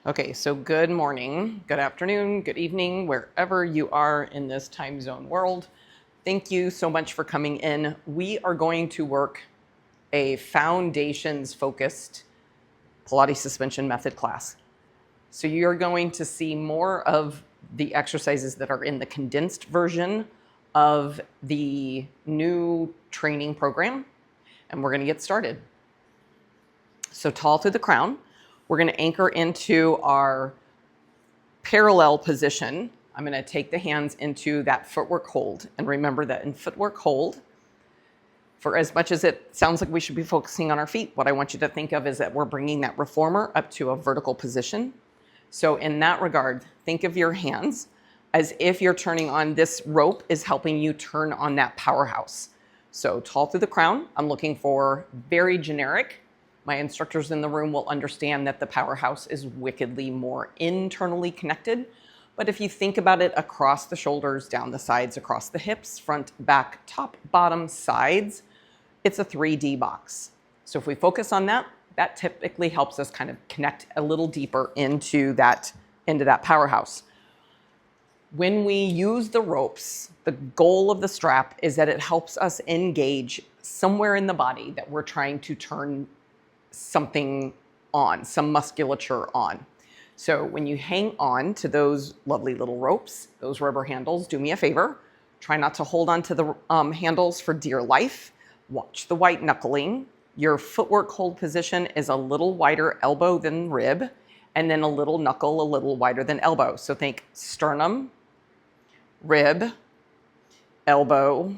Okay, so good morning, good afternoon, good evening, wherever you are in this time zone world. Thank you so much for coming in. We are going to work a foundations focused Pilates suspension method class. So you're going to see more of the exercises that are in the condensed version of the new training program, and we're going to get started. So tall through the crown. We're going to anchor into our parallel position. I'm going to take the hands into that footwork hold. And remember that in footwork hold, for as much as it sounds like we should be focusing on our feet, what I want you to think of is that we're bringing that reformer up to a vertical position. So in that regard, think of your hands as if you're turning on this rope is helping you turn on that powerhouse. So tall through the crown, I'm looking for very generic. My instructors in the room will understand that the powerhouse is wickedly more internally connected. But if you think about it across the shoulders, down the sides, across the hips, front, back, top, bottom, sides, it's a 3D box. So if we focus on that, that typically helps us kind of connect a little deeper into that powerhouse. When we use the ropes, the goal of the strap is that it helps us engage somewhere in the body that we're trying to turn something on, some musculature on. So when you hang on to those lovely little ropes, those rubber handles, do me a favor. Try not to hold on to the handles for dear life. Watch the white knuckling. Your footwork hold position is a little wider elbow than rib, and then a little knuckle a little wider than elbow. So think sternum, rib, elbow,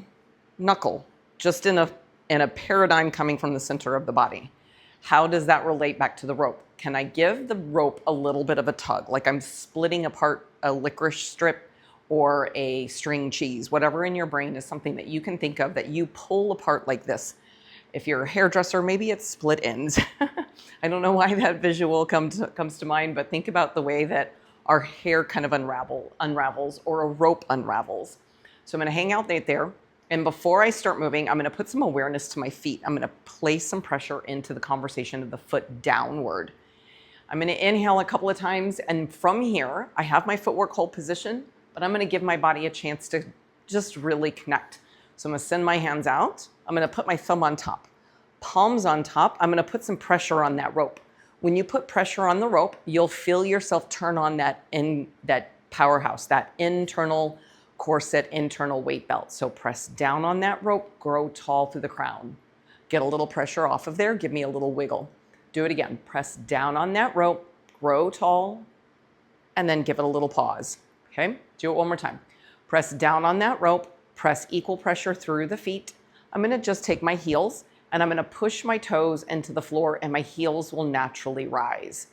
knuckle, just in a paradigm coming from the center of the body. How does that relate back to the rope? Can I give the rope a little bit of a tug, like I'm splitting apart a licorice strip or a string cheese? Whatever in your brain is something that you can think of that you pull apart like this. If you're a hairdresser, maybe it's split ends. I don't know why that visual comes to mind, but think about the way that our hair kind of unravels or a rope unravels. So I'm going to hang out right there. And before I start moving, I'm going to put some awareness to my feet. I'm going to place some pressure into the conversation of the foot downward. I'm going to inhale a couple of times. And from here, I have my footwork hold position, but I'm going to give my body a chance to just really connect. So I'm going to send my hands out. I'm going to put my thumb on top, palms on top. I'm going to put some pressure on that rope. When you put pressure on the rope, you'll feel yourself turn on that powerhouse, that internal corset, internal weight belt. So press down on that rope, grow tall through the crown. Get a little pressure off of there, give me a little wiggle. Do it again. Press down on that rope, grow tall, and then give it a little pause. Okay, do it one more time. Press down on that rope, press equal pressure through the feet. I'm gonna just take my heels and I'm gonna push my toes into the floor and my heels will naturally rise.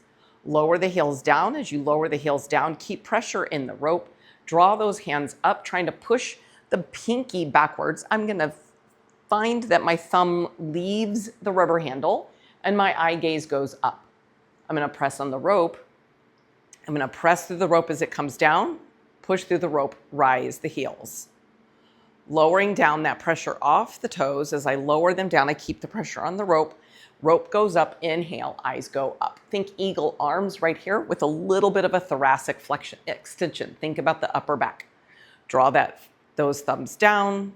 Lower the heels down. As you lower the heels down, keep pressure in the rope. Draw those hands up, trying to push the pinky backwards. I'm going to find that my thumb leaves the rubber handle and my eye gaze goes up. I'm going to press on the rope. I'm going to press through the rope as it comes down, push through the rope, rise the heels. Lowering down that pressure off the toes. As I lower them down, I keep the pressure on the rope. Rope goes up, inhale, eyes go up. Think eagle arms right here with a little bit of a thoracic flexion, extension. Think about the upper back. Draw those thumbs down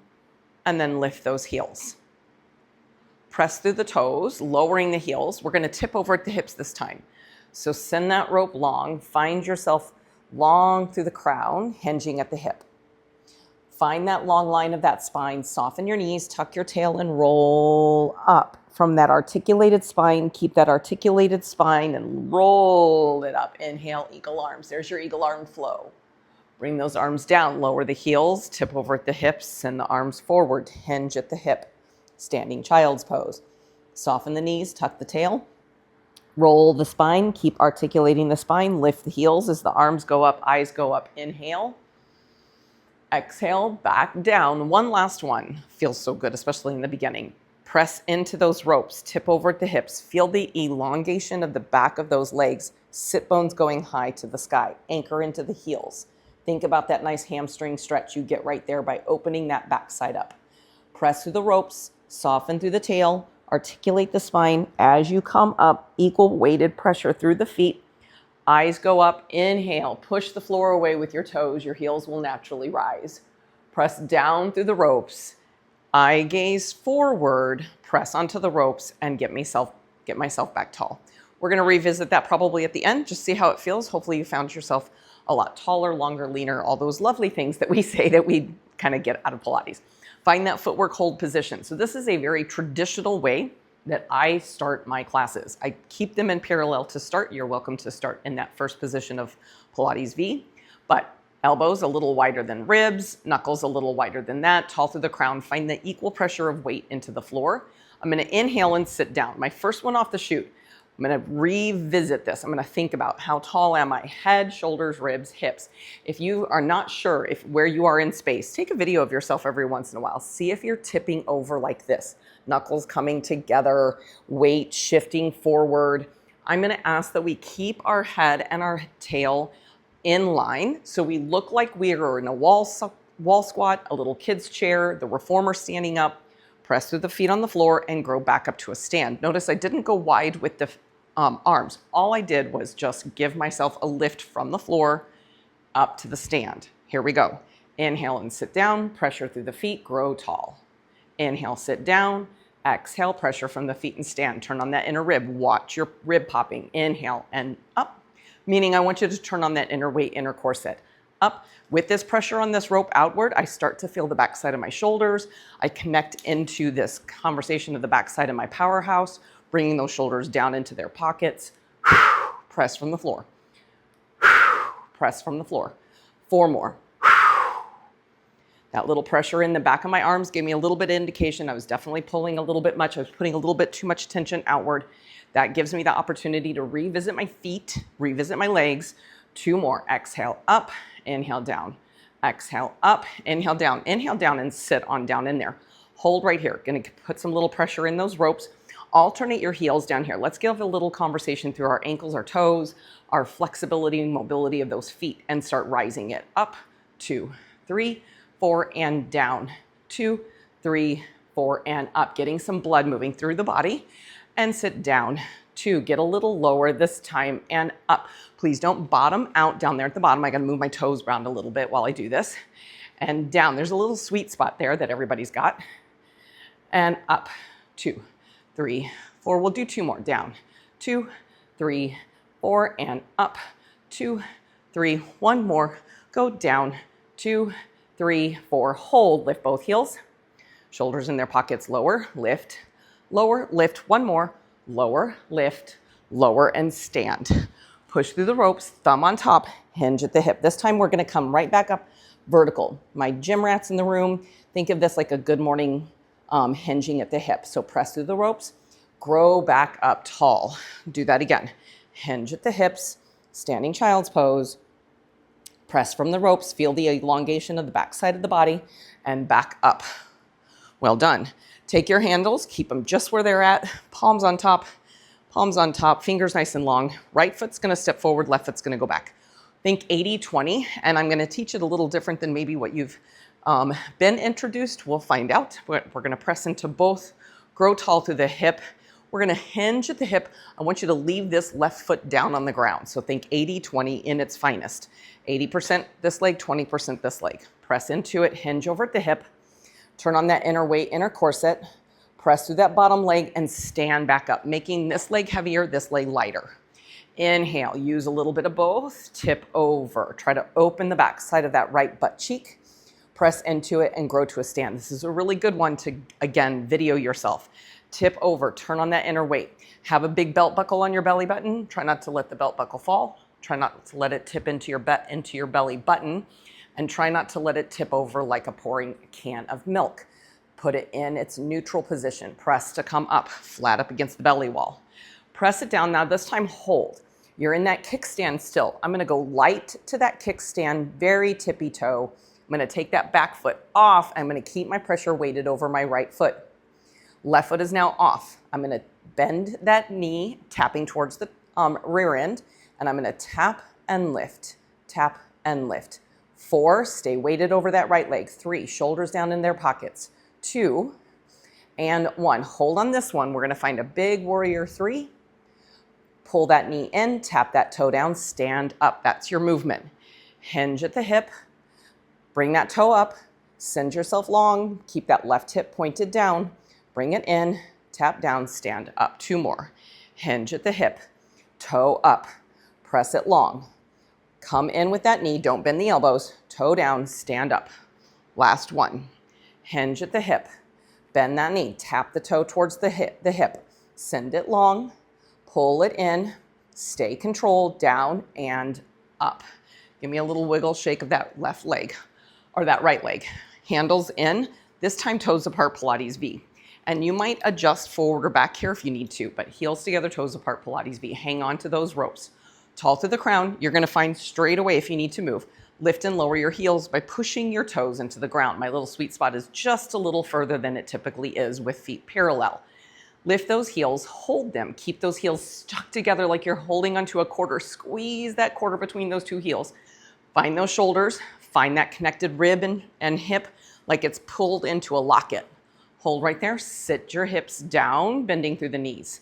and then lift those heels. Press through the toes, lowering the heels. We're gonna tip over at the hips this time. So send that rope long, find yourself long through the crown, hinging at the hip. Find that long line of that spine, soften your knees, tuck your tail and roll up. From that articulated spine, keep that articulated spine and roll it up. Inhale, eagle arms. There's your eagle arm flow. Bring those arms down, lower the heels, tip over at the hips, send the arms forward, hinge at the hip. Standing child's pose. Soften the knees, tuck the tail. Roll the spine, keep articulating the spine, lift the heels as the arms go up, eyes go up. Inhale. Exhale, back down. One last one. Feels so good, especially in the beginning. Press into those ropes, tip over at the hips. Feel the elongation of the back of those legs. Sit bones going high to the sky. Anchor into the heels. Think about that nice hamstring stretch you get right there by opening that backside up. Press through the ropes, soften through the tail, articulate the spine as you come up, equal weighted pressure through the feet. Eyes go up, inhale, push the floor away with your toes. Your heels will naturally rise. Press down through the ropes. Eye gaze forward, press onto the ropes and get myself back tall. We're gonna revisit that probably at the end, just see how it feels. Hopefully you found yourself a lot taller, longer, leaner, all those lovely things that we say that we kind of get out of Pilates. Find that footwork hold position. So this is a very traditional way that I start my classes. I keep them in parallel to start. You're welcome to start in that first position of Pilates V, but elbows a little wider than ribs, knuckles a little wider than that, tall through the crown. Find the equal pressure of weight into the floor. I'm gonna inhale and sit down. My first one off the chute. I'm gonna revisit this. I'm gonna think about how tall am I? Head, shoulders, ribs, hips. If you are not sure where you are in space, take a video of yourself every once in a while. See if you're tipping over like this. Knuckles coming together, weight shifting forward. I'm gonna ask that we keep our head and our tail in line so we look like we are in a wall squat, a little kid's chair, the reformer standing up. Press through the feet on the floor and grow back up to a stand. Notice I didn't go wide with the arms. All I did was just give myself a lift from the floor up to the stand. Here we go. Inhale and sit down, pressure through the feet, grow tall. Inhale, sit down, exhale, pressure from the feet and stand. Turn on that inner rib, watch your rib popping. Inhale and up, meaning I want you to turn on that inner weight, inner core set. Up. With this pressure on this rope outward, I start to feel the backside of my shoulders. I connect into this conversation of the backside of my powerhouse, bringing those shoulders down into their pockets. Press from the floor. Press from the floor. 4 more. That little pressure in the back of my arms gave me a little bit of indication I was definitely pulling a little bit much. I was putting a little bit too much tension outward. That gives me the opportunity to revisit my feet, revisit my legs. 2 more. Exhale up, inhale down. Exhale up, inhale down and sit on down in there. Hold right here. Gonna put some little pressure in those ropes. Alternate your heels down here. Let's give a little conversation through our ankles, our toes, our flexibility and mobility of those feet and start rising it up. 2, 3, 4, and down. 2, 3, 4, and up. Getting some blood moving through the body and sit down. 2, get a little lower this time and up. Please don't bottom out down there at the bottom. I gotta move my toes around a little bit while I do this. And down, there's a little sweet spot there that everybody's got. And up, 2, 3, 4, we'll do 2 more, down. 2, 3, 4, and up. 2, 3, 1 more, go down. 2, 3, 4, hold, lift both heels. Shoulders in their pockets, lower, lift, 1 more, lower, lift, lower, and stand. Push through the ropes, thumb on top, hinge at the hip. This time we're gonna come right back up vertical. My gym rats in the room, think of this like a good morning hinging at the hip. So press through the ropes, grow back up tall. Do that again. Hinge at the hips, standing child's pose. Press from the ropes, feel the elongation of the back side of the body, and back up. Well done. Take your handles, keep them just where they're at, palms on top, fingers nice and long. Right foot's gonna step forward, left foot's gonna go back. Think 80-20, and I'm gonna teach it a little different than maybe what you've been introduced. We'll find out. We're gonna press into both, grow tall through the hip. We're gonna hinge at the hip. I want you to leave this left foot down on the ground. So think 80-20 in its finest. 80% this leg, 20% this leg. Press into it, hinge over at the hip. Turn on that inner weight, inner corset. Press through that bottom leg and stand back up, making this leg heavier, this leg lighter. Inhale, use a little bit of both. Tip over. Try to open the back side of that right butt cheek. Press into it and grow to a stand. This is a really good one to, again, video yourself. Tip over, turn on that inner weight. Have a big belt buckle on your belly button. Try not to let the belt buckle fall. Try not to let it tip into your belly button. And try not to let it tip over like a pouring can of milk. Put it in its neutral position. Press to come up, flat up against the belly wall. Press it down. Now this time hold. You're in that kickstand still. I'm gonna go light to that kickstand, very tippy toe. I'm gonna take that back foot off. I'm gonna keep my pressure weighted over my right foot. Left foot is now off. I'm gonna bend that knee, tapping towards the rear end, and I'm gonna tap and lift, tap and lift. 4, stay weighted over that right leg. 3, shoulders down in their pockets. 2, and 1. Hold on this one. We're gonna find a big warrior 3. pull that knee in, tap that toe down, stand up. That's your movement. Hinge at the hip, bring that toe up, send yourself long, keep that left hip pointed down, bring it in, tap down, stand up. 2 more. Hinge at the hip, toe up, press it long. Come in with that knee, don't bend the elbows, toe down, stand up. Last one. Hinge at the hip, bend that knee, tap the toe towards the hip, send it long, pull it in, stay controlled, down and up. Give me a little wiggle shake of that left leg or that right leg. Handles in, this time toes apart, Pilates V. And you might adjust forward or back here if you need to, but heels together, toes apart, Pilates V. Hang on to those ropes. Tall through the crown, you're gonna find straight away if you need to move. Lift and lower your heels by pushing your toes into the ground. My little sweet spot is just a little further than it typically is with feet parallel. Lift those heels, hold them. Keep those heels stuck together like you're holding onto a quarter. Squeeze that quarter between those 2 heels. Find those shoulders, find that connected rib and hip like it's pulled into a locket. Hold right there, sit your hips down, bending through the knees.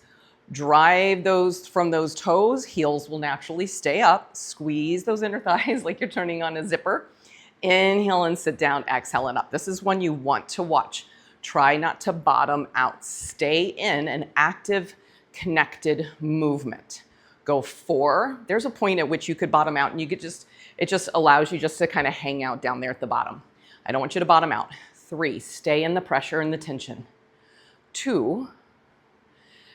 Drive those from those toes, heels will naturally stay up. Squeeze those inner thighs like you're turning on a zipper. Inhale and sit down, exhale and up. This is one you want to watch. Try not to bottom out. Stay in an active, connected movement. Go 4. There's a point at which you could bottom out and you could it just allows you just to kind of hang out down there at the bottom. I don't want you to bottom out. 3, stay in the pressure and the tension. 2,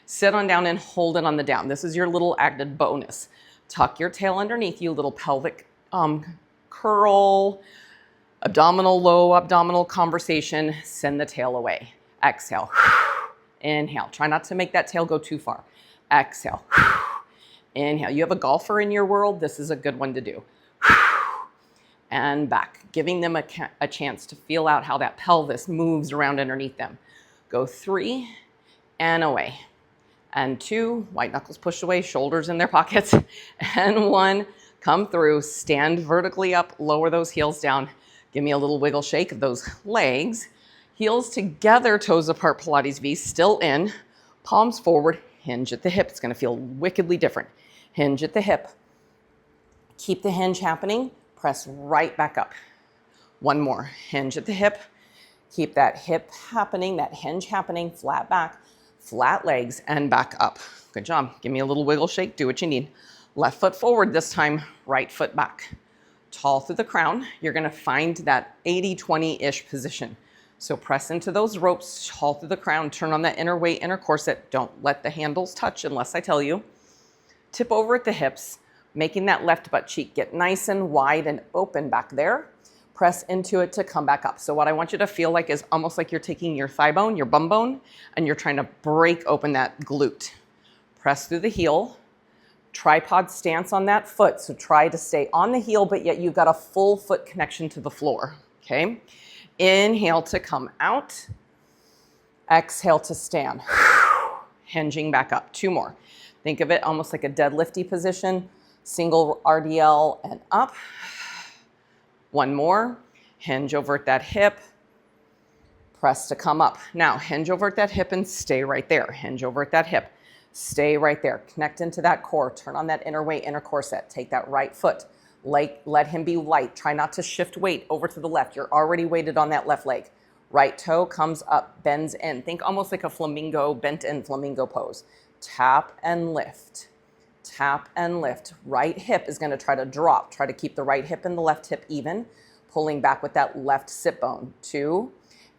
sit on down and hold it on the down. This is your little added bonus. Tuck your tail underneath you, little pelvic curl, low abdominal conversation. Send the tail away. Exhale. Inhale. Try not to make that tail go too far. Exhale. Inhale. You have a golfer in your world, this is a good one to do. And back, giving them a chance to feel out how that pelvis moves around underneath them. Go 3 and away. And 2, white knuckles pushed away, shoulders in their pockets. And 1, come through, stand vertically up, lower those heels down. Give me a little wiggle shake of those legs. Heels together, toes apart, Pilates V, still in. Palms forward, hinge at the hip. It's gonna feel wickedly different. Hinge at the hip. Keep the hinge happening. Press right back up. 1 more. Hinge at the hip. Keep that hip happening, that hinge happening, flat back, flat legs, and back up. Good job. Give me a little wiggle shake. Do what you need. Left foot forward this time, right foot back. Tall through the crown. You're going to find that 80-20-ish position. So press into those ropes, tall through the crown, turn on that inner weight, inner corset. Don't let the handles touch unless I tell you. Tip over at the hips, making that left butt cheek get nice and wide and open back there. Press into it to come back up. So what I want you to feel like is almost like you're taking your thigh bone, your bum bone, and you're trying to break open that glute. Press through the heel. Tripod stance on that foot. So try to stay on the heel, but yet you've got a full foot connection to the floor. Okay. Inhale to come out. Exhale to stand. Hinging back up. 2 more. Think of it almost like a deadlifty position. Single RDL and up. 1 more. Hinge over at that hip. Press to come up. Now hinge over at that hip and stay right there. Hinge over at that hip. Stay right there. Connect into that core. Turn on that inner weight, inner corset. Take that right foot. Let him be light. Try not to shift weight over to the left. You're already weighted on that left leg. Right toe comes up, bends in. Think almost like a flamingo, bent in flamingo pose. Tap and lift. Tap and lift. Right hip is going to try to drop. Try to keep the right hip and the left hip even. Pulling back with that left sit bone. 2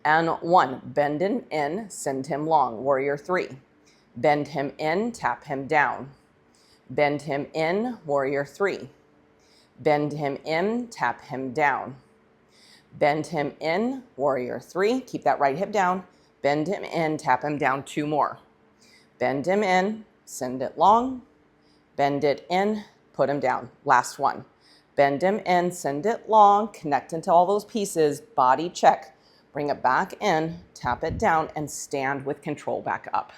and 1. Bend in, send him long. Warrior 3. Bend him in, tap him down. Bend him in, warrior 3. Bend him in, tap him down. Bend him in, warrior 3. Keep that right hip down. Bend him in, tap him down. 2 more. Bend him in, send it long. Bend it in, put him down. Last one. Bend him in, send it long. Connect into all those pieces. Body check. Bring it back in, tap it down, and stand with control back up.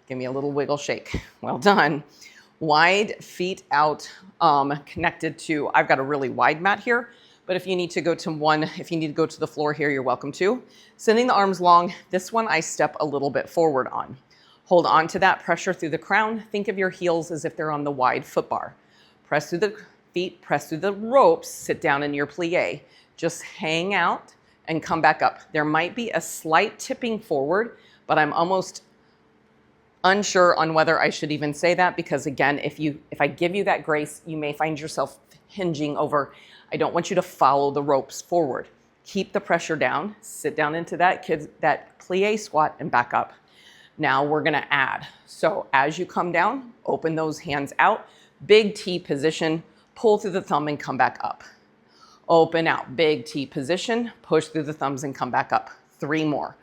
Give me a little wiggle shake. Well done. Wide feet out, connected to, I've got a really wide mat here, but if you need to go to the floor here, you're welcome to. Sending the arms long. This one I step a little bit forward on. Hold on to that pressure through the crown. Think of your heels as if they're on the wide foot bar. Press through the feet, press through the ropes, sit down in your plie. Just hang out and come back up. There might be a slight tipping forward, but I'm almost unsure on whether I should even say that, because again, if I give you that grace, you may find yourself hinging over. I don't want you to follow the ropes forward. Keep the pressure down, sit down into that plie squat and back up. Now we're gonna add. So as you come down, open those hands out, big T position, pull through the thumb and come back up. Open out, big T position, push through the thumbs and come back up. 3 more.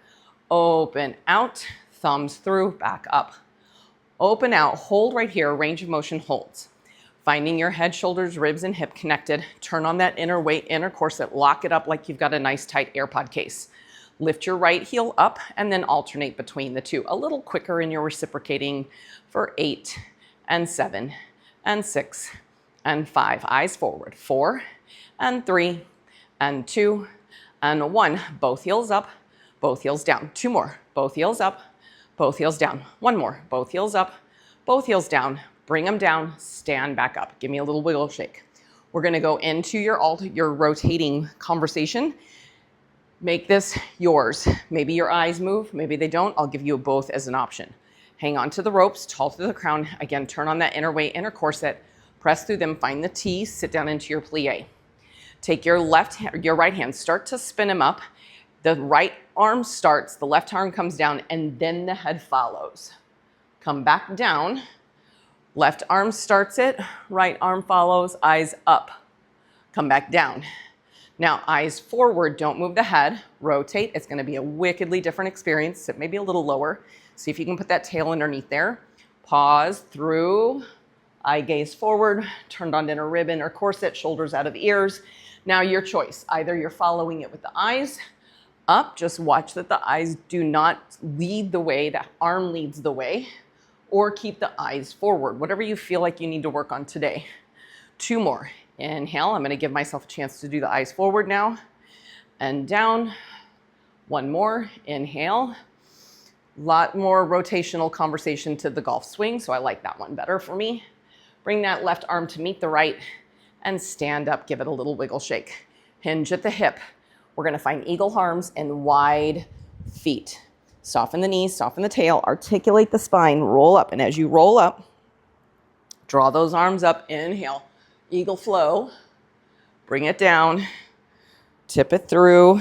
Open out, thumbs through, back up. Open out, hold right here, range of motion holds. Finding your head, shoulders, ribs, and hip connected. Turn on that inner weight, inner corset, lock it up like you've got a nice tight AirPod case. Lift your right heel up and then alternate between the two. A little quicker in your reciprocating for 8 and 7 and 6 and 5. Eyes forward. 4 and 3 and 2 and 1. Both heels up, both heels down. 2 more. Both heels up, both heels down. 1 more. Both heels up, both heels down. Bring them down, stand back up. Give me a little wiggle shake. We're gonna go into your rotating conversation. Make this yours. Maybe your eyes move, maybe they don't. I'll give you both as an option. Hang on to the ropes, tall through the crown. Again, turn on that inner weight, inner corset. Press through them, find the T, sit down into your plie. Take your right hand, start to spin them up. The right arm starts, the left arm comes down, and then the head follows. Come back down. Left arm starts it, right arm follows, eyes up. Come back down. Now, eyes forward, don't move the head, rotate. It's gonna be a wickedly different experience. Sit maybe a little lower. See if you can put that tail underneath there. Pause through, eye gaze forward, turned on inner ribbon or corset, shoulders out of ears. Now your choice, either you're following it with the eyes up, just watch that the eyes do not lead the way, the arm leads the way, or keep the eyes forward, whatever you feel like you need to work on today. 2 more. Inhale, I'm gonna give myself a chance to do the eyes forward now and down. 1 more, inhale. Lot more rotational conversation to the golf swing, so I like that one better for me. Bring that left arm to meet the right and stand up, give it a little wiggle shake. Hinge at the hip. We're gonna find eagle arms and wide feet. Soften the knees, soften the tail, articulate the spine, roll up. And as you roll up, draw those arms up, inhale, eagle flow, bring it down, tip it through,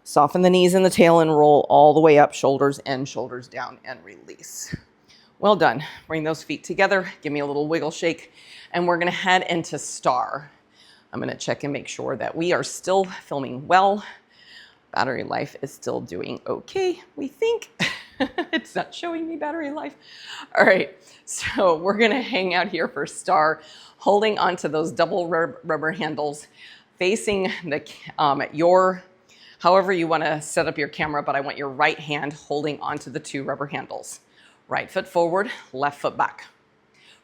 soften the knees and the tail and roll all the way up, shoulders in, shoulders down, and release. Well done. Bring those feet together, give me a little wiggle shake, and we're gonna head into star. I'm gonna check and make sure that we are still filming well. Battery life is still doing okay, we think. It's not showing me battery life. All right, so we're gonna hang out here for star, holding onto those double rubber handles, facing however you wanna set up your camera, but I want your right hand holding onto the 2 rubber handles. Right foot forward, left foot back.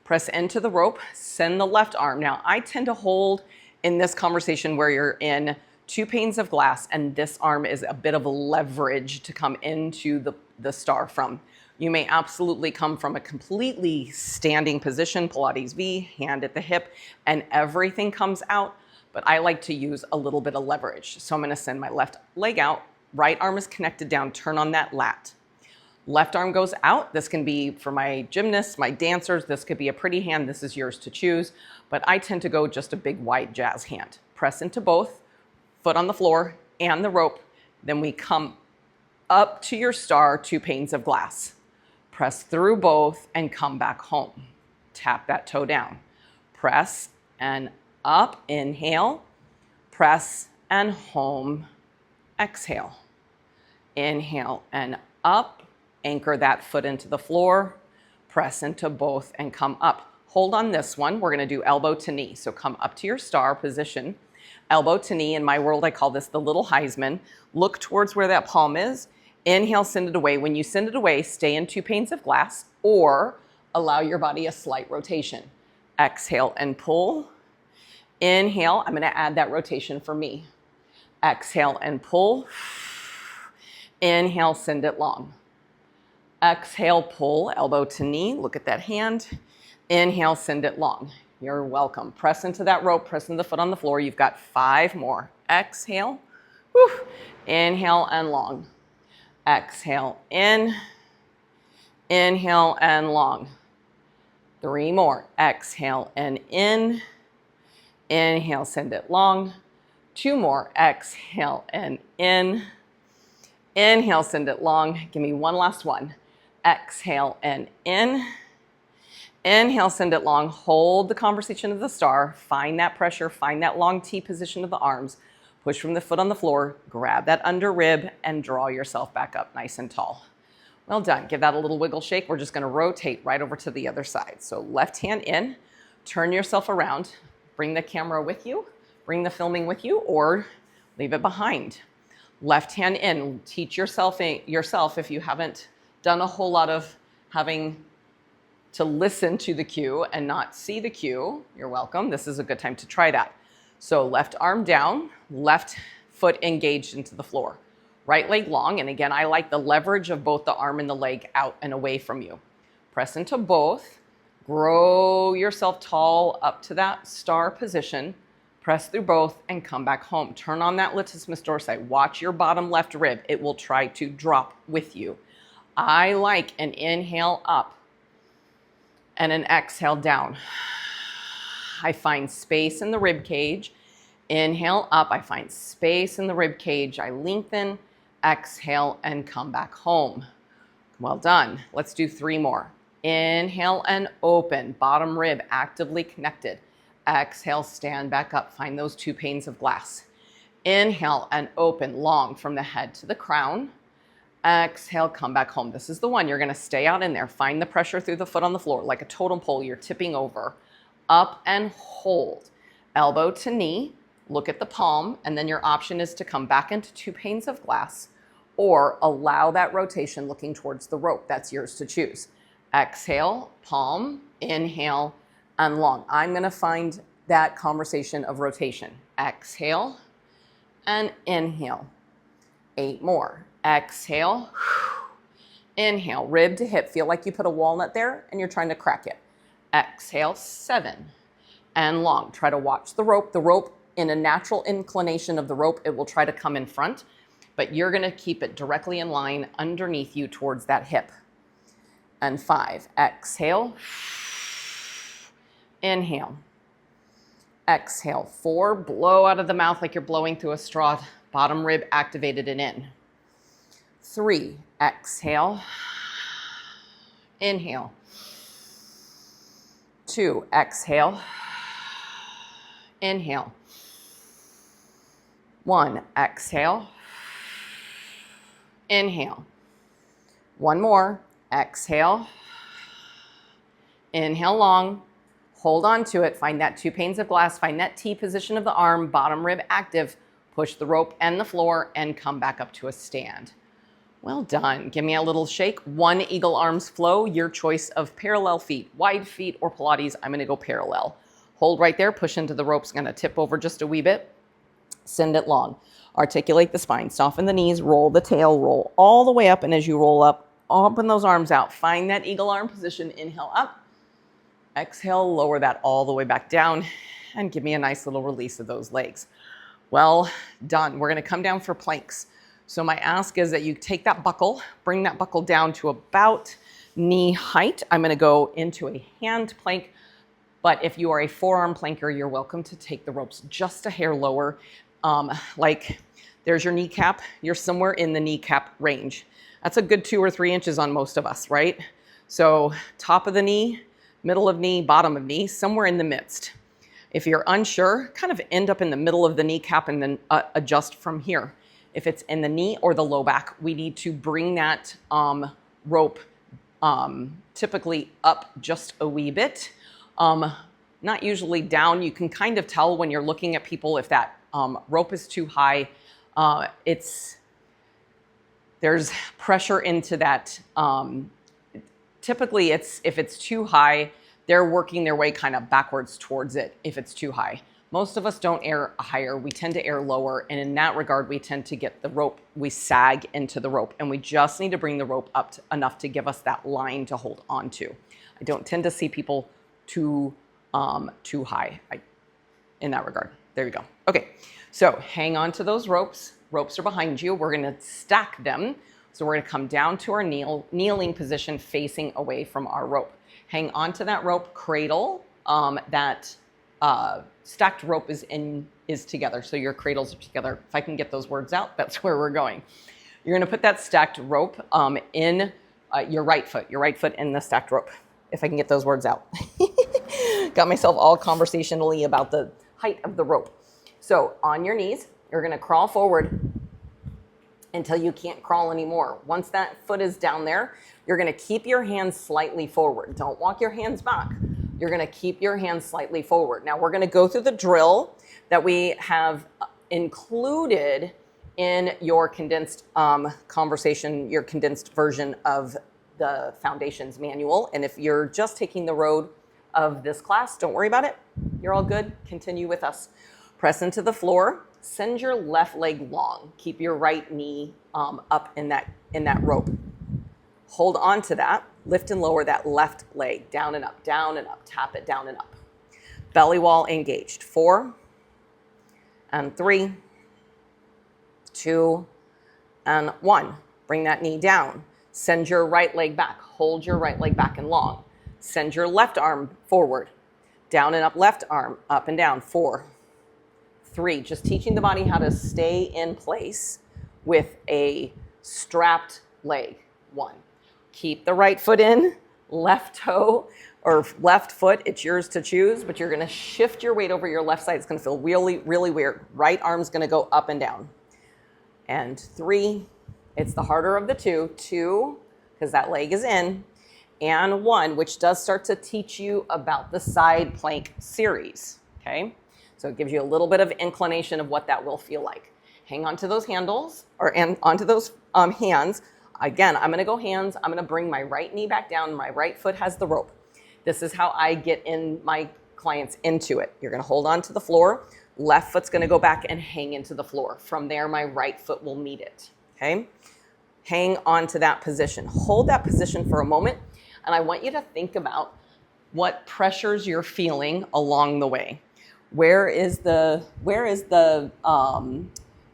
Press into the rope, send the left arm. Now, I tend to hold in this conversation where you're in 2 panes of glass, and this arm is a bit of a leverage to come into the star from. You may absolutely come from a completely standing position, Pilates V, hand at the hip, and everything comes out, but I like to use a little bit of leverage. So I'm gonna send my left leg out, right arm is connected down, turn on that lat. Left arm goes out. This can be for my gymnasts, my dancers, this could be a pretty hand, this is yours to choose, but I tend to go just a big wide jazz hand. Press into both, foot on the floor and the rope, then we come up to your star, 2 panes of glass. Press through both and come back home. Tap that toe down. Press and up, inhale. Press and home, exhale. Inhale and up, anchor that foot into the floor. Press into both and come up. Hold on this one, we're gonna do elbow to knee. So come up to your star position. Elbow to knee, in my world I call this the little Heisman. Look towards where that palm is. Inhale, send it away. When you send it away, stay in 2 panes of glass or allow your body a slight rotation. Exhale and pull. Inhale, I'm gonna add that rotation for me. Exhale and pull. Inhale, send it long. Exhale, pull, elbow to knee. Look at that hand. Inhale, send it long. You're welcome. Press into that rope, press into the foot on the floor. You've got 5 more. Exhale. Whew. Inhale and long. Exhale, in. Inhale and long. 3 more. Exhale and in. Inhale, send it long. 2 more. Exhale and in. Inhale, send it long. Give me one last one. Exhale and in. Inhale, send it long. Hold the conversation of the star. Find that pressure. Find that long T position of the arms. Push from the foot on the floor. Grab that under rib and draw yourself back up nice and tall. Well done. Give that a little wiggle shake. We're just going to rotate right over to the other side. So left hand in. Turn yourself around. Bring the camera with you. Bring the filming with you or leave it behind. Left hand in. Teach yourself if you haven't done a whole lot of having to listen to the cue and not see the cue. You're welcome. This is a good time to try that. So left arm down, left foot engaged into the floor. Right leg long, and again, I like the leverage of both the arm and the leg out and away from you. Press into both. Grow yourself tall up to that star position. Press through both and come back home. Turn on that latissimus dorsi. Watch your bottom left rib. It will try to drop with you. I like an inhale up and an exhale down. I find space in the rib cage. Inhale up, I find space in the rib cage. I lengthen, exhale, and come back home. Well done. Let's do 3 more. Inhale and open, bottom rib actively connected. Exhale, stand back up. Find those 2 panes of glass. Inhale and open, long from the head to the crown. Exhale, come back home. This is the one. You're going to stay out in there. Find the pressure through the foot on the floor like a totem pole. You're tipping over. Up and hold. Elbow to knee. Look at the palm. And then your option is to come back into 2 panes of glass or allow that rotation looking towards the rope. That's yours to choose. Exhale, palm, inhale, and long. I'm going to find that conversation of rotation. Exhale and inhale. 8 more. Exhale, inhale, rib to hip. Feel like you put a walnut there and you're trying to crack it. Exhale, 7 and long. Try to watch the rope. The rope, in a natural inclination of the rope, it will try to come in front, but you're going to keep it directly in line underneath you towards that hip. And 5. Exhale, inhale. Exhale, 4. Blow out of the mouth like you're blowing through a straw. Bottom rib activated and in. 3. Exhale, inhale. 2. Exhale, inhale. 1. Exhale, inhale. 1 more. Exhale, inhale long. Hold on to it. Find that 2 panes of glass. Find that T position of the arm, bottom rib active. Push the rope and the floor and come back up to a stand. Well done. Give me a little shake. 1 eagle arms flow. Your choice of parallel feet, wide feet, or Pilates. I'm going to go parallel. Hold right there. Push into the rope's going to tip over just a wee bit. Send it long. Articulate the spine. Soften the knees. Roll the tail. Roll all the way up. And as you roll up, open those arms out. Find that eagle arm position. Inhale up. Exhale. Lower that all the way back down. And give me a nice little release of those legs. Well done. We're going to come down for planks. So my ask is that you take that buckle, bring that buckle down to about knee height. I'm going to go into a hand plank, but if you are a forearm planker, you're welcome to take the ropes just a hair lower. Like there's your kneecap. You're somewhere in the kneecap range. That's a good 2 or 3 inches on most of us, right? So top of the knee, middle of knee, bottom of knee, somewhere in the midst. If you're unsure, kind of end up in the middle of the kneecap and then adjust from here. If it's in the knee or the low back, we need to bring that rope typically up just a wee bit. Not usually down. You can kind of tell when you're looking at people if that rope is too high. There's pressure into that. Typically, if it's too high, they're working their way kind of backwards towards it if it's too high. Most of us don't air higher, we tend to air lower, and in that regard, we tend to get the rope, we sag into the rope, and we just need to bring the rope up enough to give us that line to hold on to. I don't tend to see people too high in that regard. There you go. Okay, so hang on to those ropes. Ropes are behind you. We're gonna stack them. So we're gonna come down to our kneeling position facing away from our rope. Hang on to that rope, cradle that stacked rope is together. So your cradles are together. If I can get those words out, that's where we're going. You're gonna put that stacked rope in your right foot in the stacked rope. If I can get those words out. Got myself all conversationally about the height of the rope. So on your knees, you're gonna crawl forward until you can't crawl anymore. Once that foot is down there, you're gonna keep your hands slightly forward. Don't walk your hands back. You're gonna keep your hands slightly forward. Now we're gonna go through the drill that we have included in your condensed conversation, your condensed version of the Foundations manual. And if you're just taking the road of this class, don't worry about it. You're all good. Continue with us. Press into the floor. Send your left leg long. Keep your right knee up in that rope. Hold on to that. Lift and lower that left leg. Down and up, down and up. Tap it down and up. Belly wall engaged. 4 and 3, 2 and 1. Bring that knee down. Send your right leg back. Hold your right leg back and long. Send your left arm forward. Down and up, left arm, up and down. 4, 3. Just teaching the body how to stay in place with a strapped leg. 1. Keep the right foot in, left toe or left foot. It's yours to choose, but you're going to shift your weight over your left side. It's going to feel really, really weird. Right arm's going to go up and down. And 3. It's the harder of the two. 2, because that leg is in. And 1, which does start to teach you about the side plank series, okay? So it gives you a little bit of inclination of what that will feel like. Hang on to those handles, and onto those hands. Again, I'm gonna go hands. I'm gonna bring my right knee back down. My right foot has the rope. This is how I get in my clients into it. You're gonna hold on to the floor. Left foot's gonna go back and hang into the floor. From there, my right foot will meet it, okay? Hang on to that position. Hold that position for a moment. And I want you to think about what pressures you're feeling along the way. Where is the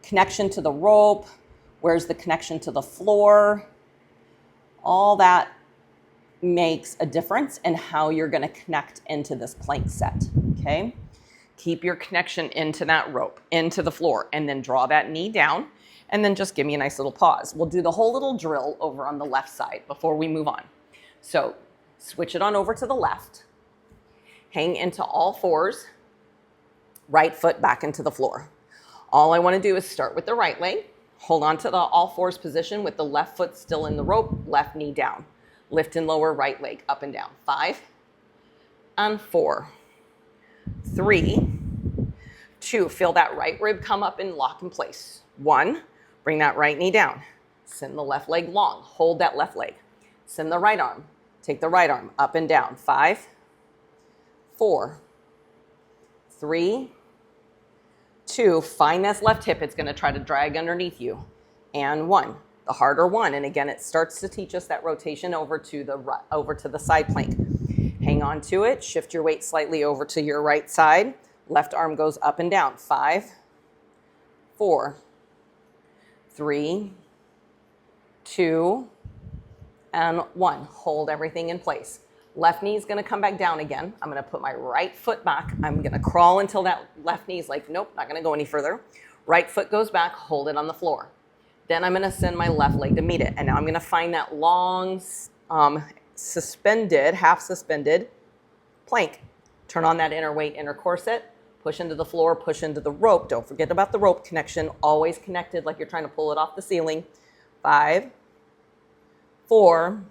connection to the rope? Where's the connection to the floor? All that makes a difference in how you're going to connect into this plank set, okay? Keep your connection into that rope, into the floor, and then draw that knee down, and then just give me a nice little pause. We'll do the whole little drill over on the left side before we move on. So switch it on over to the left. Hang into all fours. Right foot back into the floor. All I want to do is start with the right leg. Hold on to the all fours position with the left foot still in the rope. Left knee down. Lift and lower right leg up and down. 5 and 4. 3, 2. Feel that right rib come up and lock in place. 1. Bring that right knee down. Send the left leg long. Hold that left leg. Send the right arm. Take the right arm up and down. 5, 4, 3, 2. Find this left hip. It's going to try to drag underneath you. And 1. The harder 1. And again, it starts to teach us that rotation over to the side plank. Hang on to it. Shift your weight slightly over to your right side. Left arm goes up and down. 5, 4, 3, 2, and 1. Hold everything in place. Left knee is going to come back down again. I'm going to put my right foot back. I'm going to crawl until that left knee is like, nope, not going to go any further. Right foot goes back, hold it on the floor. Then I'm going to send my left leg to meet it. And now I'm going to find that long, suspended, half suspended plank. Turn on that inner weight, inner corset. Push into the floor, push into the rope. Don't forget about the rope connection. Always connected like you're trying to pull it off the ceiling. 5, 4,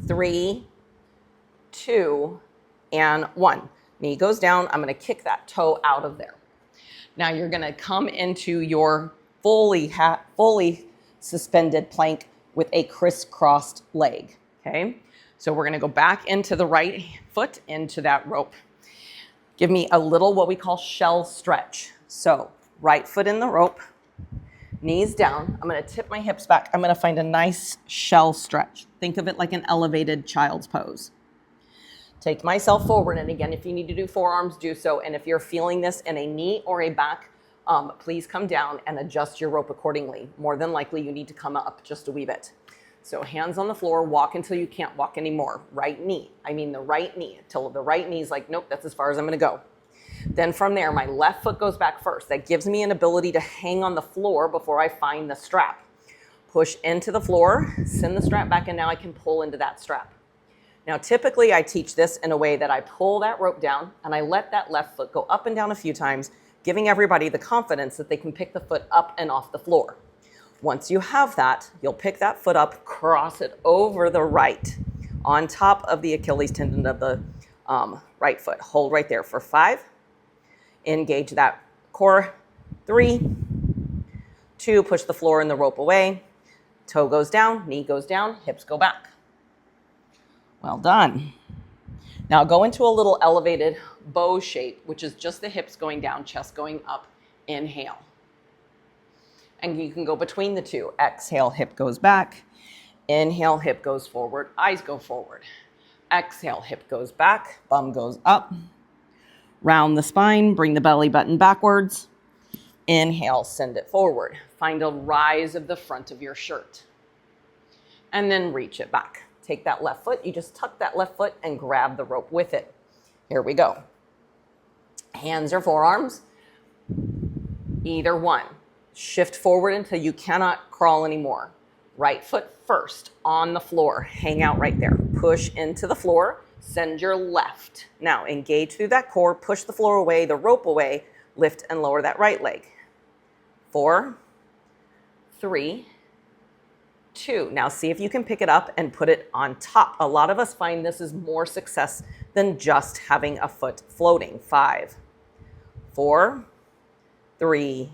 3, 2, and 1. Knee goes down. I'm going to kick that toe out of there. Now you're going to come into your fully suspended plank with a crisscrossed leg. Okay, so we're going to go back into the right foot into that rope. Give me a little what we call shell stretch. So right foot in the rope, knees down. I'm going to tip my hips back. I'm going to find a nice shell stretch. Think of it like an elevated child's pose. Take myself forward. And again, if you need to do forearms, do so. And if you're feeling this in a knee or a back, please come down and adjust your rope accordingly. More than likely, you need to come up just a wee bit. So hands on the floor, walk until you can't walk anymore. Right knee, the right knee, till the right knee is like, nope, that's as far as I'm gonna go. Then from there, my left foot goes back first. That gives me an ability to hang on the floor before I find the strap. Push into the floor, send the strap back, and now I can pull into that strap. Now, typically I teach this in a way that I pull that rope down and I let that left foot go up and down a few times, giving everybody the confidence that they can pick the foot up and off the floor. Once you have that, you'll pick that foot up, cross it over the right, on top of the Achilles tendon of the right foot. Hold right there for 5. Engage that core. 3, 2, push the floor and the rope away. Toe goes down, knee goes down, hips go back. Well done. Now go into a little elevated bow shape, which is just the hips going down, chest going up. Inhale. And you can go between the two. Exhale, hip goes back. Inhale, hip goes forward, eyes go forward. Exhale, hip goes back, bum goes up. Round the spine, bring the belly button backwards. Inhale, send it forward. Find a rise of the front of your shirt. And then reach it back. Take that left foot, you just tuck that left foot and grab the rope with it. Here we go. Hands or forearms, either one. Shift forward until you cannot crawl anymore. Right foot first on the floor. Hang out right there. Push into the floor. Send your left. Now engage through that core. Push the floor away, the rope away. Lift and lower that right leg. 4, 3, 2. Now see if you can pick it up and put it on top. A lot of us find this is more success than just having a foot floating. 5, 4, 3,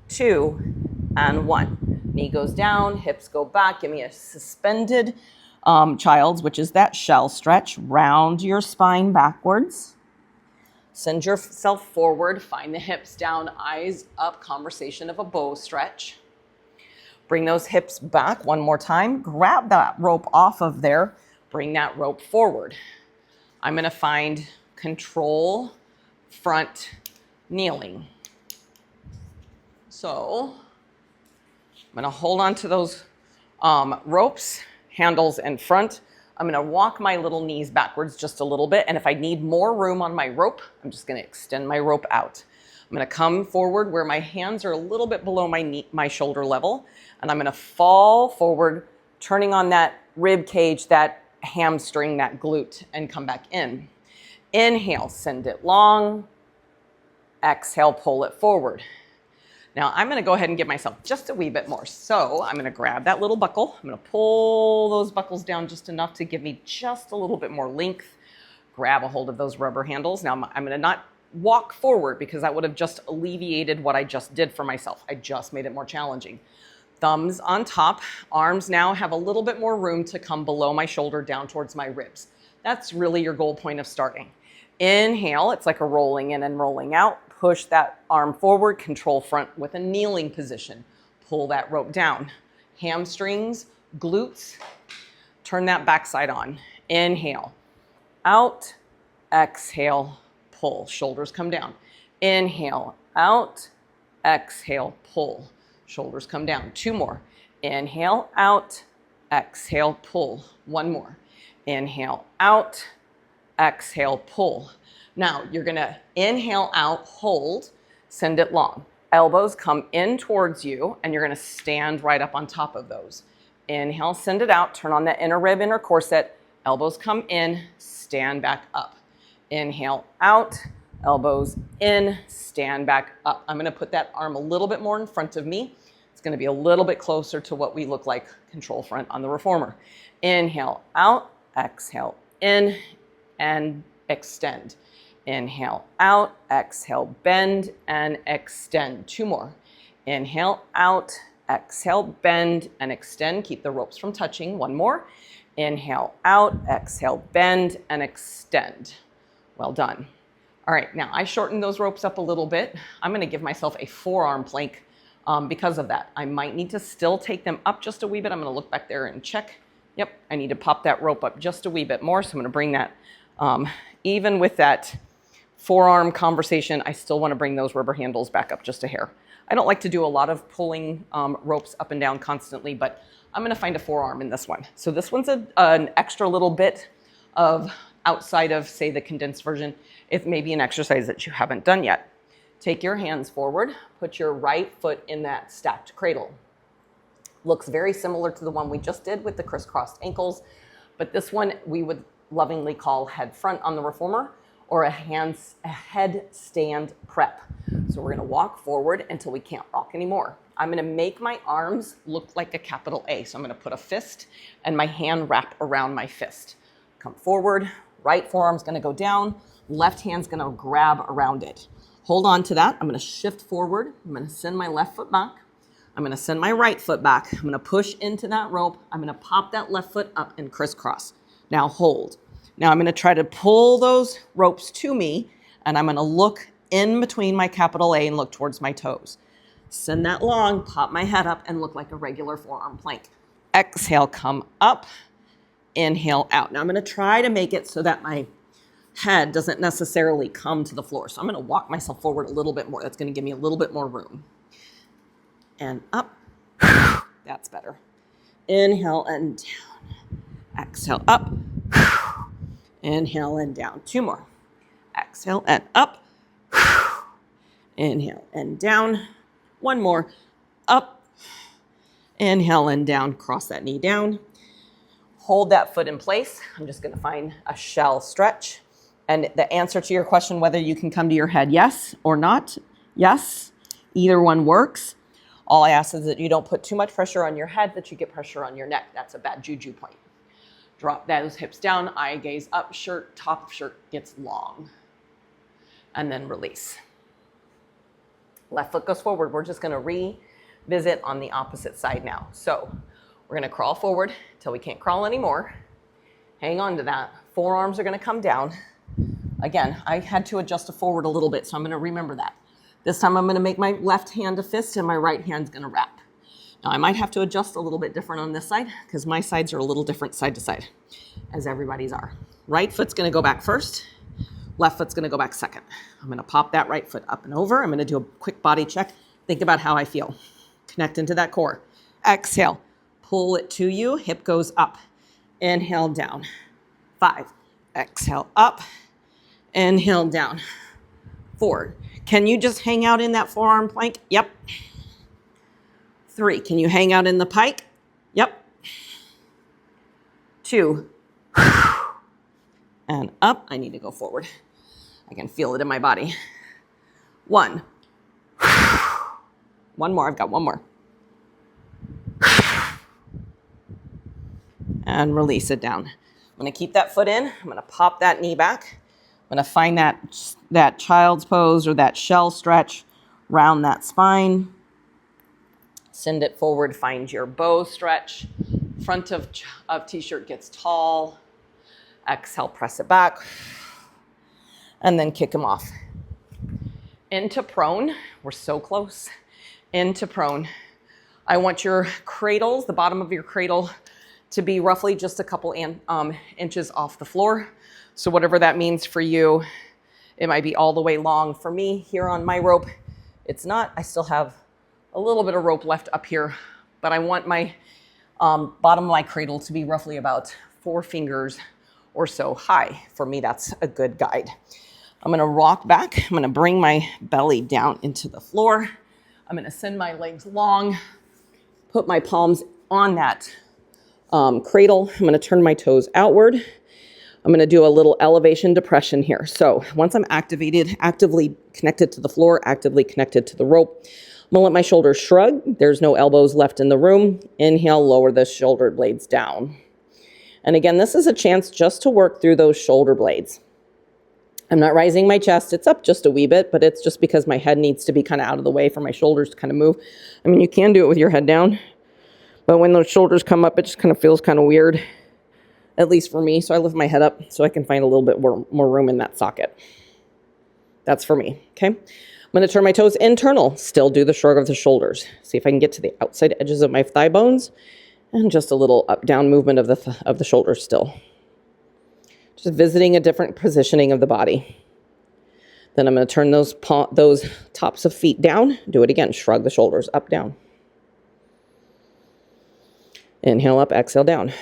2, and 1. Knee goes down, hips go back. Give me a suspended child's, which is that shell stretch. Round your spine backwards. Send yourself forward. Find the hips down, eyes up. Conversation of a bow stretch. Bring those hips back one more time. Grab that rope off of there. Bring that rope forward. I'm going to find control front kneeling. So I'm going to hold on to those ropes, handles in front. I'm going to walk my little knees backwards just a little bit. And if I need more room on my rope, I'm just going to extend my rope out. I'm going to come forward where my hands are a little bit below my shoulder level. And I'm going to fall forward, turning on that rib cage, that hamstring, that glute, and come back in. Inhale, send it long. Exhale, pull it forward. Now I'm going to go ahead and give myself just a wee bit more. So I'm going to grab that little buckle. I'm going to pull those buckles down just enough to give me just a little bit more length. Grab a hold of those rubber handles. Now I'm going to not walk forward because that would have just alleviated what I just did for myself. I just made it more challenging. Thumbs on top. Arms now have a little bit more room to come below my shoulder down towards my ribs. That's really your goal point of starting. Inhale. It's like a rolling in and rolling out. Push that arm forward, control front with a kneeling position. Pull that rope down. Hamstrings, glutes, turn that backside on. Inhale, out, exhale, pull. Shoulders come down. Inhale, out, exhale, pull. Shoulders come down. 2 more. Inhale, out, exhale, pull. 1 more. Inhale, out, exhale, pull. Now, you're going to inhale out, hold, send it long. Elbows come in towards you, and you're going to stand right up on top of those. Inhale, send it out, turn on that inner rib, inner corset. Elbows come in, stand back up. Inhale out, elbows in, stand back up. I'm going to put that arm a little bit more in front of me. It's going to be a little bit closer to what we look like control front on the reformer. Inhale out, exhale in, and extend. Inhale out, exhale, bend and extend. 2 more. Inhale out, exhale, bend and extend. Keep the ropes from touching. 1 more. Inhale out, exhale, bend and extend. Well done. All right, now I shortened those ropes up a little bit. I'm gonna give myself a forearm plank because of that. I might need to still take them up just a wee bit. I'm gonna look back there and check. Yep, I need to pop that rope up just a wee bit more. So I'm gonna bring that, even with that forearm conversation, I still wanna bring those rubber handles back up just a hair. I don't like to do a lot of pulling ropes up and down constantly, but I'm gonna find a forearm in this one. So this one's an extra little bit of outside of, say, the condensed version. It may be an exercise that you haven't done yet. Take your hands forward, put your right foot in that stacked cradle. Looks very similar to the one we just did with the crisscrossed ankles, but this one we would lovingly call head front on the reformer, or a headstand prep. So we're gonna walk forward until we can't rock anymore. I'm gonna make my arms look like a capital A. So I'm gonna put a fist and my hand wrap around my fist. Come forward, right forearm's gonna go down, left hand's gonna grab around it. Hold on to that. I'm gonna shift forward. I'm gonna send my left foot back. I'm gonna send my right foot back. I'm gonna push into that rope. I'm gonna pop that left foot up and crisscross. Now hold. Now I'm gonna try to pull those ropes to me, and I'm gonna look in between my capital A and look towards my toes. Send that long, pop my head up and look like a regular forearm plank. Exhale, come up, inhale out. Now I'm gonna try to make it so that my head doesn't necessarily come to the floor. So I'm gonna walk myself forward a little bit more. That's gonna give me a little bit more room. And up, that's better. Inhale and down. Exhale, up. Inhale and down. 2 more. Exhale and up. Inhale and down. 1 more. Up. Inhale and down. Cross that knee down. Hold that foot in place. I'm just going to find a shell stretch. And the answer to your question, whether you can come to your head, yes or not, yes. Either one works. All I ask is that you don't put too much pressure on your head, that you get pressure on your neck. That's a bad juju point. Drop those hips down, eye gaze up, top of shirt gets long. And then release. Left foot goes forward. We're just gonna revisit on the opposite side now. So we're gonna crawl forward till we can't crawl anymore. Hang on to that. Forearms are gonna come down. Again, I had to adjust to forward a little bit, so I'm gonna remember that. This time I'm gonna make my left hand a fist and my right hand's gonna wrap. Now I might have to adjust a little bit different on this side because my sides are a little different side to side, as everybody's are. Right foot's gonna go back first, left foot's gonna go back second. I'm gonna pop that right foot up and over. I'm gonna do a quick body check. Think about how I feel. Connect into that core. Exhale, pull it to you, hip goes up. Inhale, down. 5, exhale, up. Inhale, down. 4. Can you just hang out in that forearm plank? Yep. 3, can you hang out in the pike? Yep. 2, and up. I need to go forward. I can feel it in my body. 1. 1 more, I've got 1 more. And release it down. I'm gonna keep that foot in. I'm gonna pop that knee back. I'm gonna find that child's pose or that shell stretch, round that spine. Send it forward, find your bow stretch. Front of t-shirt gets tall. Exhale, press it back. And then kick them off. Into prone, we're so close. Into prone. I want your cradles, the bottom of your cradle, to be roughly just a couple inches off the floor. So whatever that means for you, it might be all the way long. For me, here on my rope, it's not. I still have a little bit of rope left up here, but I want my bottom of my cradle to be roughly about 4 fingers or so high. For me, that's a good guide. I'm gonna rock back. I'm gonna bring my belly down into the floor. I'm gonna send my legs long, put my palms on that cradle. I'm gonna turn my toes outward. I'm gonna do a little elevation depression here. So once I'm actively connected to the floor, actively connected to the rope, I'm gonna let my shoulders shrug. There's no elbows left in the room. Inhale, lower the shoulder blades down. And again, this is a chance just to work through those shoulder blades. I'm not rising my chest. It's up just a wee bit, but it's just because my head needs to be kind of out of the way for my shoulders to kind of move. I mean, you can do it with your head down, but when those shoulders come up, it just kind of feels kind of weird, at least for me. So I lift my head up so I can find a little bit more room in that socket. That's for me, okay? I'm going to turn my toes internal, still do the shrug of the shoulders. See if I can get to the outside edges of my thigh bones, and just a little up-down movement of the shoulders still. Just visiting a different positioning of the body. Then I'm going to turn those tops of feet down. Do it again. Shrug the shoulders up, down. Inhale up, exhale down.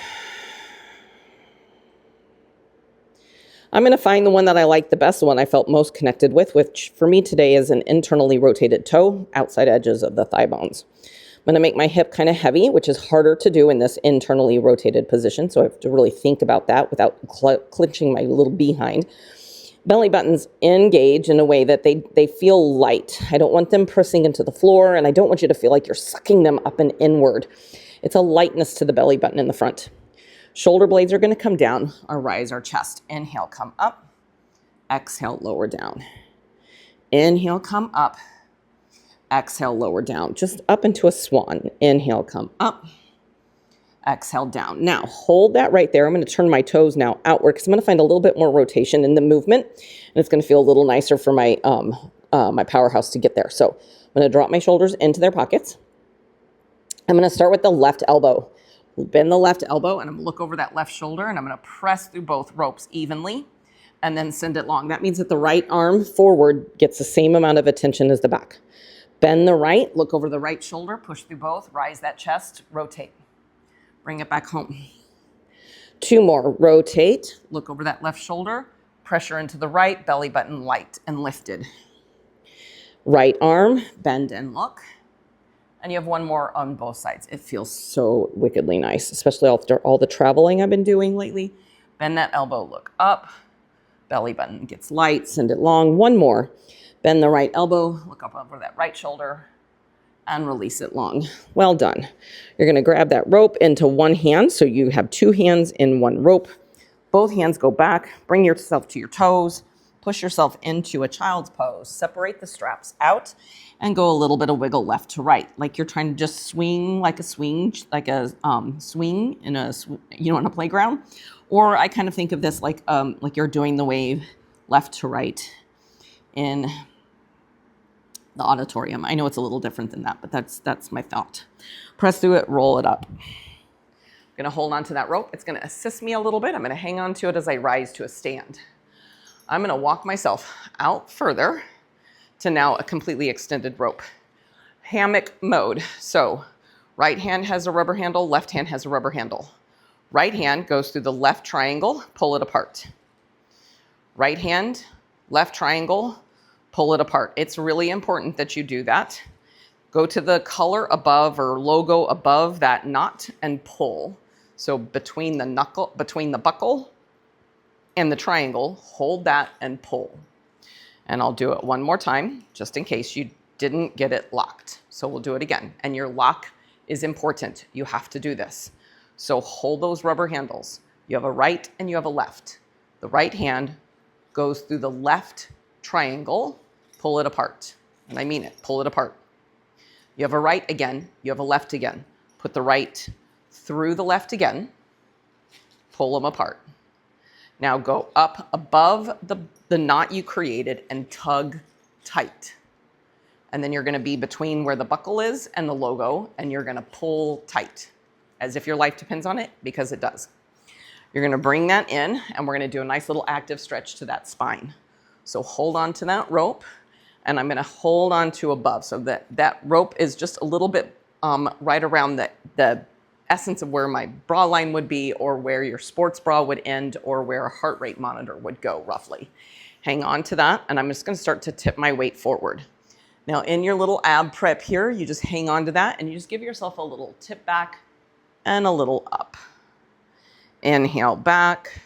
I'm going to find the one that I like the best, the one I felt most connected with, which for me today is an internally rotated toe, outside edges of the thigh bones. I'm going to make my hip kind of heavy, which is harder to do in this internally rotated position. So I have to really think about that without clenching my little behind. Belly buttons engage in a way that they feel light. I don't want them pressing into the floor, and I don't want you to feel like you're sucking them up and inward. It's a lightness to the belly button in the front. Shoulder blades are going to come down or rise our chest. Inhale, come up. Exhale, lower down. Inhale, come up. Exhale, lower down. Just up into a swan. Inhale, come up. Exhale, down. Now, hold that right there. I'm going to turn my toes now outward because I'm going to find a little bit more rotation in the movement, and it's going to feel a little nicer for my, my powerhouse to get there. So I'm going to drop my shoulders into their pockets. I'm going to start with the left elbow. Bend the left elbow, and I'm going to look over that left shoulder, and I'm going to press through both ropes evenly and then send it long. That means that the right arm forward gets the same amount of attention as the back. Bend the right, look over the right shoulder, push through both, rise that chest, rotate. Bring it back home. 2 more. Rotate, look over that left shoulder, pressure into the right, belly button light and lifted. Right arm, bend and look. And you have 1 more on both sides. It feels so wickedly nice, especially after all the traveling I've been doing lately. Bend that elbow, look up. Belly button gets light, send it long. 1 more. Bend the right elbow, look up over that right shoulder, and release it long. Well done. You're going to grab that rope into one hand, so you have 2 hands in 1 rope. Both hands go back. Bring yourself to your toes. Push yourself into a child's pose. Separate the straps out and go a little bit of wiggle left to right, like you're trying to just swing like a swing, swing in a in a playground. Or I kind of think of this like you're doing the wave left to right in the auditorium. I know it's a little different than that, but that's my thought. Press through it, roll it up. I'm gonna hold on to that rope. It's gonna assist me a little bit. I'm gonna hang on to it as I rise to a stand. I'm gonna walk myself out further to now a completely extended rope. Hammock mode. So right hand has a rubber handle, left hand has a rubber handle. Right hand goes through the left triangle, pull it apart. Right hand, left triangle, pull it apart. It's really important that you do that. Go to the color above or logo above that knot and pull. So between the buckle and the triangle, hold that and pull. And I'll do it 1 more time, just in case you didn't get it locked. So we'll do it again. And your lock is important. You have to do this. So hold those rubber handles. You have a right and you have a left. The right hand goes through the left triangle, pull it apart. And I mean it, pull it apart. You have a right again, you have a left again. Put the right through the left again, pull them apart. Now go up above the knot you created and tug tight. And then you're gonna be between where the buckle is and the logo, and you're gonna pull tight, as if your life depends on it, because it does. You're gonna bring that in, and we're gonna do a nice little active stretch to that spine. So hold on to that rope, and I'm gonna hold on to above, so that rope is just a little bit right around the essence of where my bra line would be, or where your sports bra would end, or where a heart rate monitor would go, roughly. Hang on to that, and I'm just gonna start to tip my weight forward. Now in your little ab prep here, you just hang on to that, and you just give yourself a little tip back and a little up. Inhale back,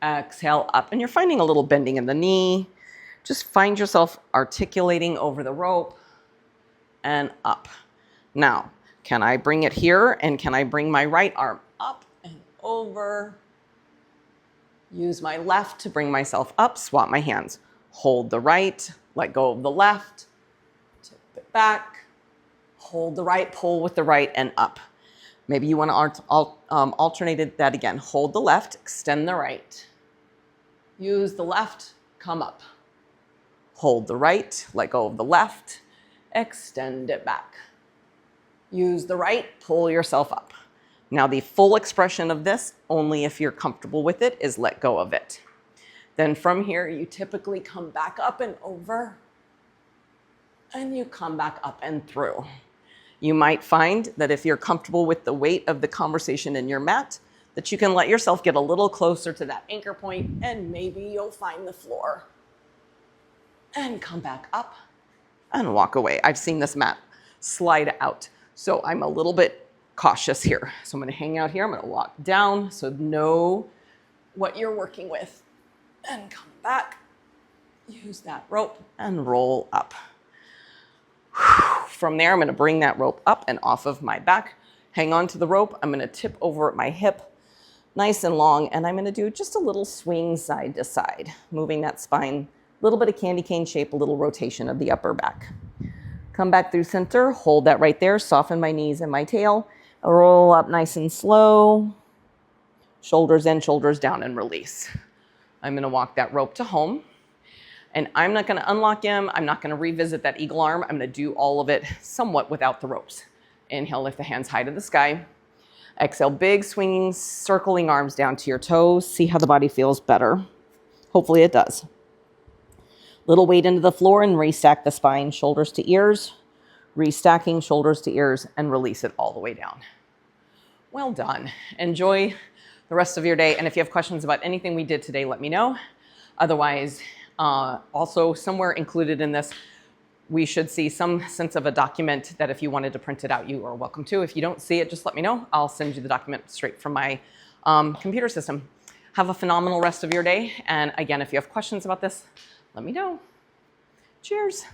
exhale up, and you're finding a little bending in the knee. Just find yourself articulating over the rope and up. Now, can I bring it here, and can I bring my right arm up and over? Use my left to bring myself up, swap my hands. Hold the right, let go of the left, tip it back, hold the right, pull with the right and up. Maybe you want to alternate that again. Hold the left, extend the right. Use the left, come up. Hold the right, let go of the left, extend it back. Use the right, pull yourself up. Now the full expression of this, only if you're comfortable with it, is let go of it. Then from here, you typically come back up and over, and you come back up and through. You might find that if you're comfortable with the weight of the conversation in your mat, that you can let yourself get a little closer to that anchor point, and maybe you'll find the floor. And come back up and walk away. I've seen this mat slide out, so I'm a little bit cautious here. So I'm going to hang out here. I'm going to walk down, so know what you're working with. And come back. Use that rope and roll up. From there, I'm going to bring that rope up and off of my back. Hang on to the rope. I'm going to tip over at my hip, nice and long, and I'm going to do just a little swing side to side, moving that spine. A little bit of candy cane shape, a little rotation of the upper back. Come back through center, hold that right there, soften my knees and my tail, roll up nice and slow, shoulders in, shoulders down, and release. I'm gonna walk that rope to home, and I'm not gonna unlock him, I'm not gonna revisit that eagle arm, I'm gonna do all of it somewhat without the ropes. Inhale, lift the hands high to the sky. Exhale, big swinging, circling arms down to your toes. See how the body feels better. Hopefully it does. Little weight into the floor and restack the spine, shoulders to ears, restacking shoulders to ears, and release it all the way down. Well done. Enjoy the rest of your day. And if you have questions about anything we did today, let me know. Otherwise, also somewhere included in this, we should see some sense of a document that if you wanted to print it out, you are welcome to. If you don't see it, just let me know. I'll send you the document straight from my computer system. Have a phenomenal rest of your day. And again, if you have questions about this, let me know. Cheers.